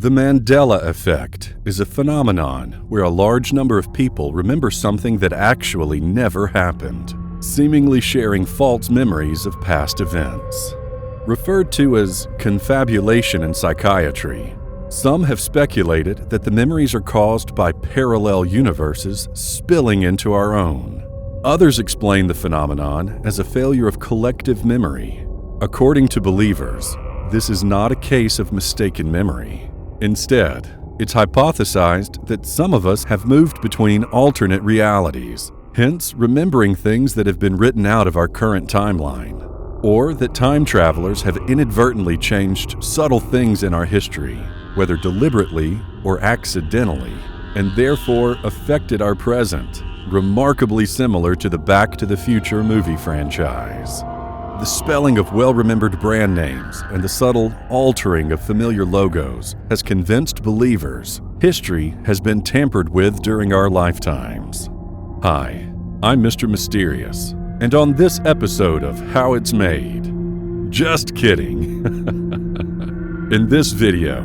The Mandela Effect is a phenomenon where a large number of people remember something that actually never happened, seemingly sharing false memories of past events. Referred to as confabulation in psychiatry, some have speculated that the memories are caused by parallel universes spilling into our own. Others explain the phenomenon as a failure of collective memory. According to believers, this is not a case of mistaken memory. Instead, it's hypothesized that some of us have moved between alternate realities, hence remembering things that have been written out of our current timeline, or that time travelers have inadvertently changed subtle things in our history, whether deliberately or accidentally, and therefore affected our present, remarkably similar to the Back to the Future movie franchise. The spelling of well-remembered brand names and the subtle altering of familiar logos has convinced believers history has been tampered with during our lifetimes. Hi, I'm Mr. Mysterious, and on this episode of How It's Made, just kidding. In this video,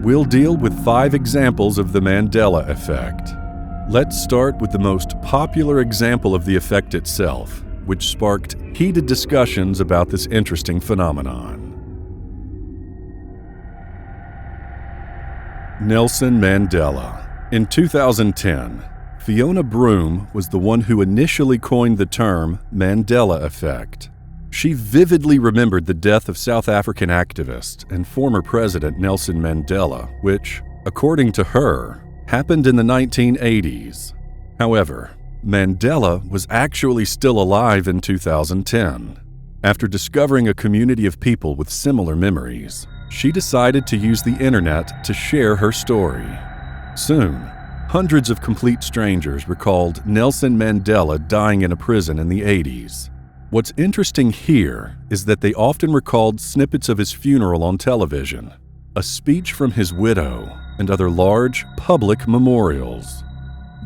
we'll deal with 5 examples of the Mandela Effect. Let's start with the most popular example of the effect itself, which sparked heated discussions about this interesting phenomenon. Nelson Mandela. In 2010, Fiona Broome was the one who initially coined the term Mandela Effect. She vividly remembered the death of South African activist and former President Nelson Mandela, which, according to her, happened in the 1980s. However, Mandela was actually still alive in 2010. After discovering a community of people with similar memories, she decided to use the internet to share her story. Soon, hundreds of complete strangers recalled Nelson Mandela dying in a prison in the 80s. What's interesting here is that they often recalled snippets of his funeral on television, a speech from his widow, and other large, public memorials.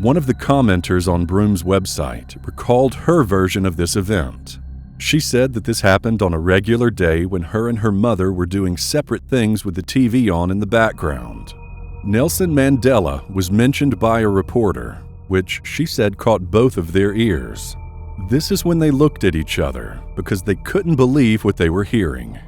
One of the commenters on Broome's website recalled her version of this event. She said that this happened on a regular day when her and her mother were doing separate things with the TV on in the background. Nelson Mandela was mentioned by a reporter, which she said caught both of their ears. This is when they looked at each other because they couldn't believe what they were hearing.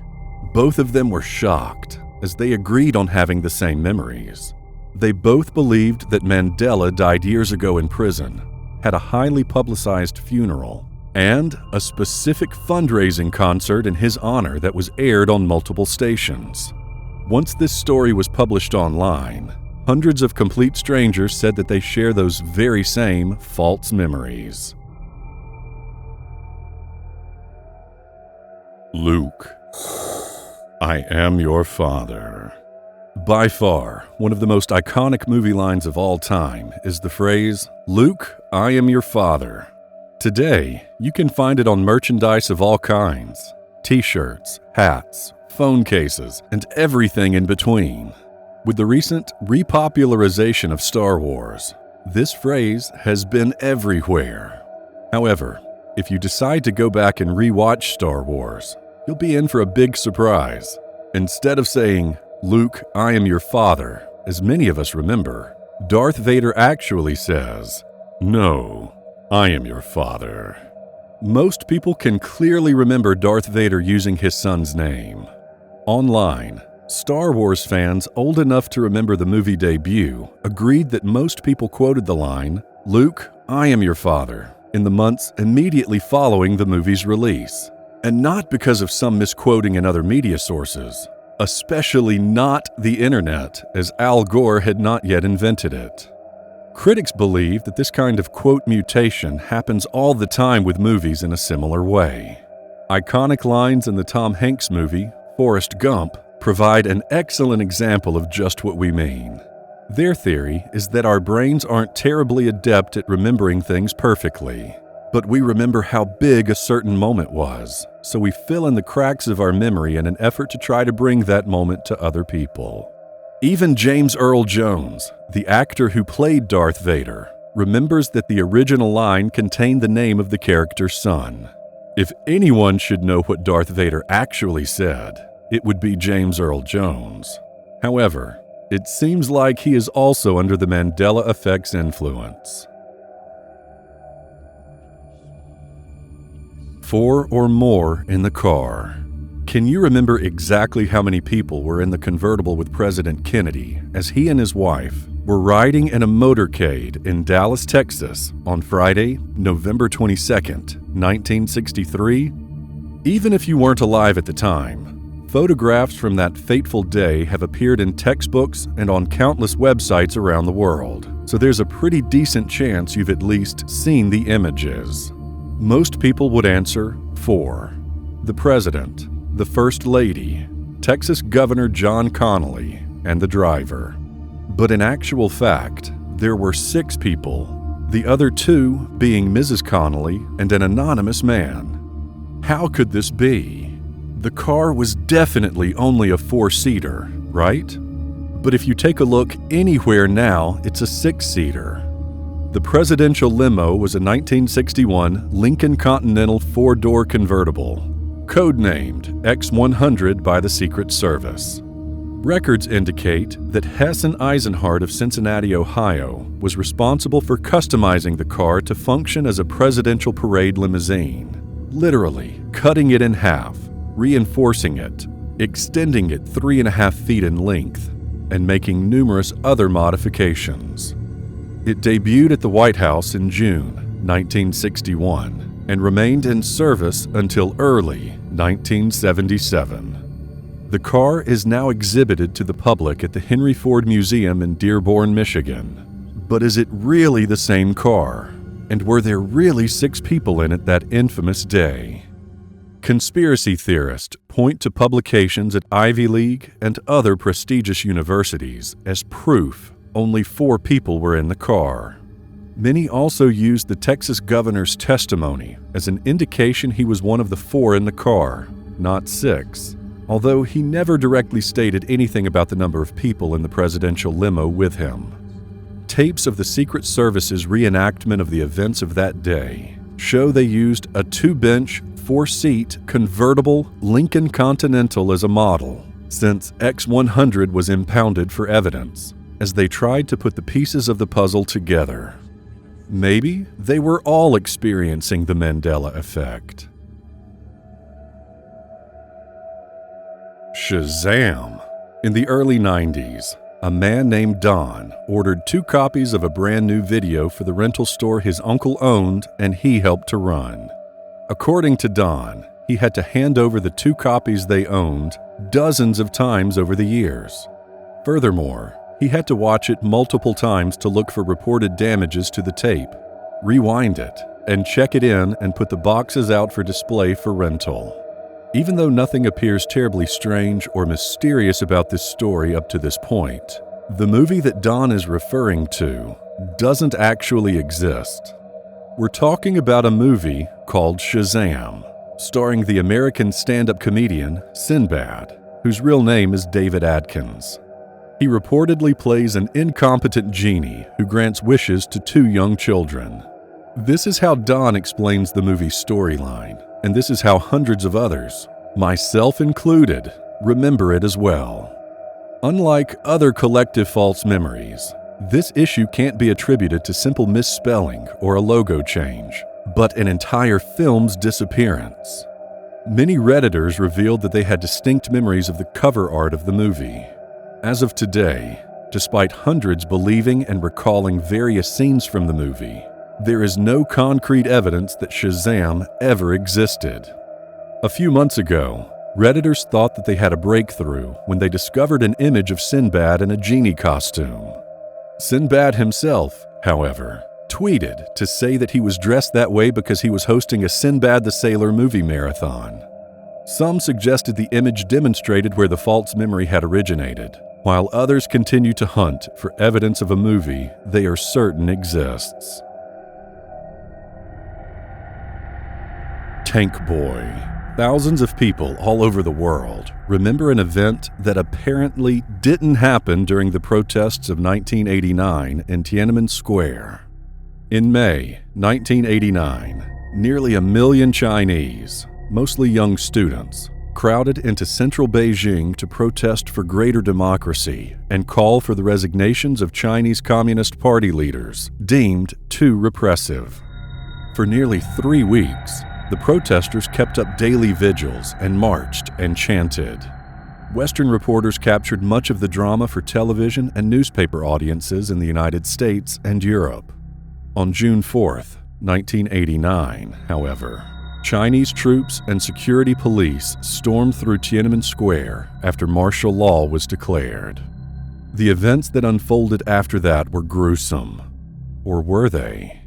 Both of them were shocked as they agreed on having the same memories. They both believed that Mandela died years ago in prison, had a highly publicized funeral, and a specific fundraising concert in his honor that was aired on multiple stations. Once this story was published online, hundreds of complete strangers said that they share those very same false memories. Luke, I am your father. By far, one of the most iconic movie lines of all time is the phrase, "Luke, I am your father." Today, you can find it on merchandise of all kinds: t-shirts, hats, phone cases, and everything in between. With the recent repopularization of Star Wars, this phrase has been everywhere. However, if you decide to go back and re-watch Star Wars, you'll be in for a big surprise. Instead of saying, "Luke, I am your father," as many of us remember, Darth Vader actually says, "No, I am your father." Most people can clearly remember Darth Vader using his son's name. Online, Star Wars fans old enough to remember the movie debut agreed that most people quoted the line, "Luke, I am your father," in the months immediately following the movie's release. And not because of some misquoting in other media sources, especially not the internet, as Al Gore had not yet invented it. Critics believe that this kind of quote mutation happens all the time with movies in a similar way. Iconic lines in the Tom Hanks movie, Forrest Gump, provide an excellent example of just what we mean. Their theory is that our brains aren't terribly adept at remembering things perfectly, but we remember how big a certain moment was, so we fill in the cracks of our memory in an effort to try to bring that moment to other people. Even James Earl Jones, the actor who played Darth Vader, remembers that the original line contained the name of the character's son. If anyone should know what Darth Vader actually said, it would be James Earl Jones. However, it seems like he is also under the Mandela Effect's influence. 4 or more in the car. Can you remember exactly how many people were in the convertible with President Kennedy as he and his wife were riding in a motorcade in Dallas, Texas on Friday, November 22nd, 1963? Even if you weren't alive at the time, photographs from that fateful day have appeared in textbooks and on countless websites around the world, so there's a pretty decent chance you've at least seen the images. Most people would answer 4. The President, the First Lady, Texas Governor John Connally, and the driver. But in actual fact, there were 6 people, the other 2 being Mrs. Connally and an anonymous man. How could this be? The car was definitely only a 4-seater, right? But if you take a look anywhere now, it's a 6-seater. The presidential limo was a 1961 Lincoln Continental 4-door convertible, codenamed X100 by the Secret Service. Records indicate that Hessen Eisenhardt of Cincinnati, Ohio, was responsible for customizing the car to function as a presidential parade limousine, literally cutting it in half, reinforcing it, extending it 3.5 feet in length, and making numerous other modifications. It debuted at the White House in June 1961 and remained in service until early 1977. The car is now exhibited to the public at the Henry Ford Museum in Dearborn, Michigan. But is it really the same car? And were there really 6 people in it that infamous day? Conspiracy theorists point to publications at Ivy League and other prestigious universities as proof only 4 people were in the car. Many also used the Texas governor's testimony as an indication he was one of the 4 in the car, not 6, although he never directly stated anything about the number of people in the presidential limo with him. Tapes of the Secret Service's reenactment of the events of that day show they used a 2-bench, 4-seat convertible Lincoln Continental as a model, since X100 was impounded for evidence, as they tried to put the pieces of the puzzle together. Maybe they were all experiencing the Mandela Effect. Shazam! In the early 90s, a man named Don ordered 2 copies of a brand new video for the rental store his uncle owned and he helped to run. According to Don, he had to hand over the 2 copies they owned dozens of times over the years. Furthermore, he had to watch it multiple times to look for reported damages to the tape, rewind it, and check it in and put the boxes out for display for rental. Even though nothing appears terribly strange or mysterious about this story up to this point, the movie that Don is referring to doesn't actually exist. We're talking about a movie called Shazam, starring the American stand-up comedian Sinbad, whose real name is David Adkins. He reportedly plays an incompetent genie who grants wishes to 2 young children. This is how Don explains the movie's storyline, and this is how hundreds of others, myself included, remember it as well. Unlike other collective false memories, this issue can't be attributed to simple misspelling or a logo change, but an entire film's disappearance. Many Redditors revealed that they had distinct memories of the cover art of the movie. As of today, despite hundreds believing and recalling various scenes from the movie, there is no concrete evidence that Shazam ever existed. A few months ago, Redditors thought that they had a breakthrough when they discovered an image of Sinbad in a genie costume. Sinbad himself, however, tweeted to say that he was dressed that way because he was hosting a Sinbad the Sailor movie marathon. Some suggested the image demonstrated where the false memory had originated, while others continue to hunt for evidence of a movie they are certain exists. Tank Boy. Thousands of people all over the world remember an event that apparently didn't happen during the protests of 1989 in Tiananmen Square. In May 1989, nearly 1 million Chinese, mostly young students, crowded into central Beijing to protest for greater democracy and call for the resignations of Chinese Communist Party leaders, deemed too repressive. For nearly 3 weeks, the protesters kept up daily vigils and marched and chanted. Western reporters captured much of the drama for television and newspaper audiences in the United States and Europe. On June 4th, 1989, however, Chinese troops and security police stormed through Tiananmen Square after martial law was declared. The events that unfolded after that were gruesome. Or were they?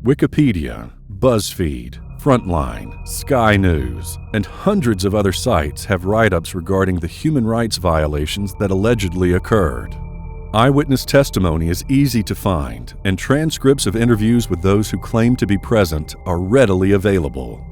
Wikipedia, BuzzFeed, Frontline, Sky News, and hundreds of other sites have write-ups regarding the human rights violations that allegedly occurred. Eyewitness testimony is easy to find, and transcripts of interviews with those who claim to be present are readily available.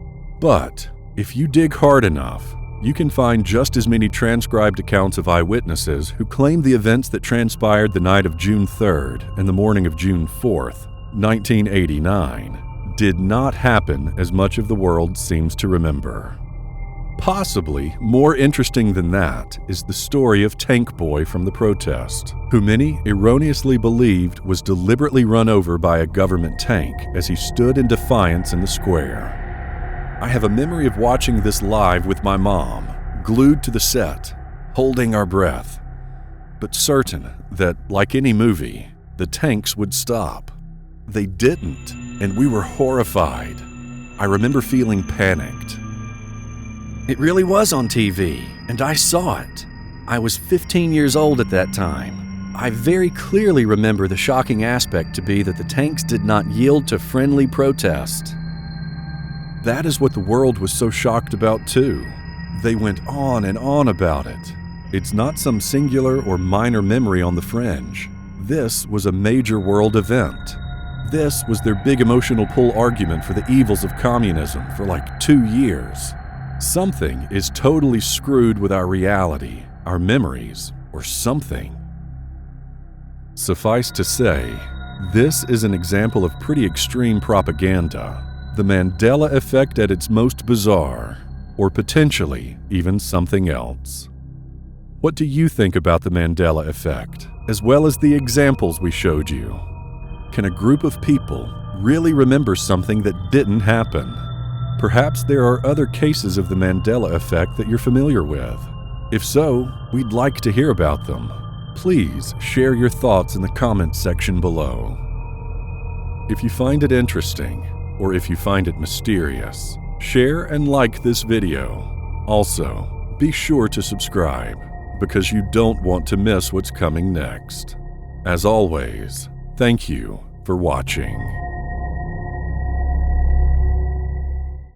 But if you dig hard enough, you can find just as many transcribed accounts of eyewitnesses who claim the events that transpired the night of June 3rd and the morning of June 4th, 1989, did not happen as much of the world seems to remember. Possibly more interesting than that is the story of Tank Boy from the protest, who many erroneously believed was deliberately run over by a government tank as he stood in defiance in the square. I have a memory of watching this live with my mom, glued to the set, holding our breath, but certain that, like any movie, the tanks would stop. They didn't, and we were horrified. I remember feeling panicked. It really was on TV, and I saw it. I was 15 years old at that time. I very clearly remember the shocking aspect to be that the tanks did not yield to friendly protest. That is what the world was so shocked about too. They went on and on about it. It's not some singular or minor memory on the fringe. This was a major world event. This was their big emotional pull argument for the evils of communism for like 2 years. Something is totally screwed with our reality, our memories, or something. Suffice to say, this is an example of pretty extreme propaganda, the Mandela Effect at its most bizarre, or potentially even something else. What do you think about the Mandela Effect, as well as the examples we showed you? Can a group of people really remember something that didn't happen? Perhaps there are other cases of the Mandela Effect that you're familiar with. If so, we'd like to hear about them. Please share your thoughts in the comments section below. If you find it interesting, or if you find it mysterious, share and like this video. Also, be sure to subscribe, because you don't want to miss what's coming next. As always, thank you for watching.